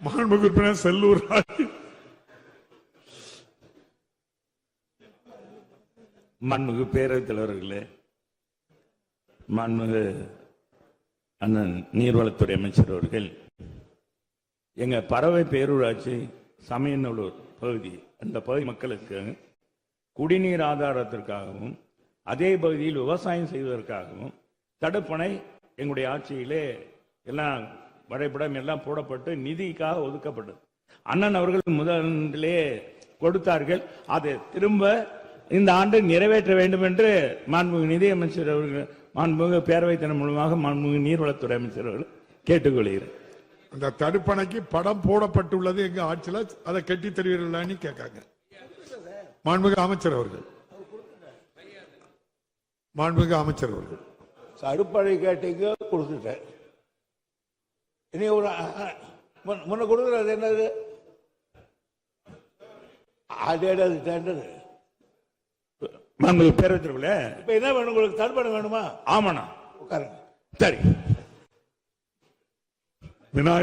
மாண்புமிகு உறுப்பினர் செல்லூர் ராஜு. மாண்புமிகு பேரவைத் தலைவர்களே, மாண்புமிகு அண்ணன் நீர்வளத்துறை அமைச்சர் அவர்கள், எங்க பறவை பேரூராட்சி சமயநல்லூர் பகுதி, அந்த பகுதி மக்களுக்கு குடிநீர் ஆதாரத்திற்காகவும் அதே பகுதியில் விவசாயம் செய்வதற்காகவும் தடுப்பணை எங்களுடைய ஆட்சியிலே எல்லாம் வரைபடம் எல்லாம் போடப்பட்டு நிதிக்காக ஒதுக்கப்பட்டது. அண்ணன் அவர்கள் முதலிலே கொடுத்தார்கள். அதை திரும்ப இந்த ஆண்டு நிறைவேற்ற வேண்டும் என்று மாண்புமிகு நிதியமைச்சர் அவர்கள், மாண்புமிகு பேரவைத் தலைவர் மூலமாக மாண்புமிகு நீர்வளத்துறை அமைச்சர் அவர்கள் கேட்டுக்கொள்கிறேன். அந்த தடுப்பணைக்கு படம் போடப்பட்டுள்ளது எங்க ஆட்சியில், அதை கட்டி தருவீர்களான்னு கேட்காங்க மாண்புமிகு அமைச்சர் அவர்கள். மாண்புமிகு அமைச்சர் அவர்கள், தடுப்பணை கேட்டீங்க, கொடுத்துட்டேன். இனி ஒரு முன்ன கொடுக்குறது என்னது? அதே டெண்டர். மாண்புமிகு பேரவைத் தலைவர்களே, இப்ப என்ன வேணும் உங்களுக்கு? தடுப்பணை வேணுமா? ஆமாண்ணா, உட்காருங்க. சரி.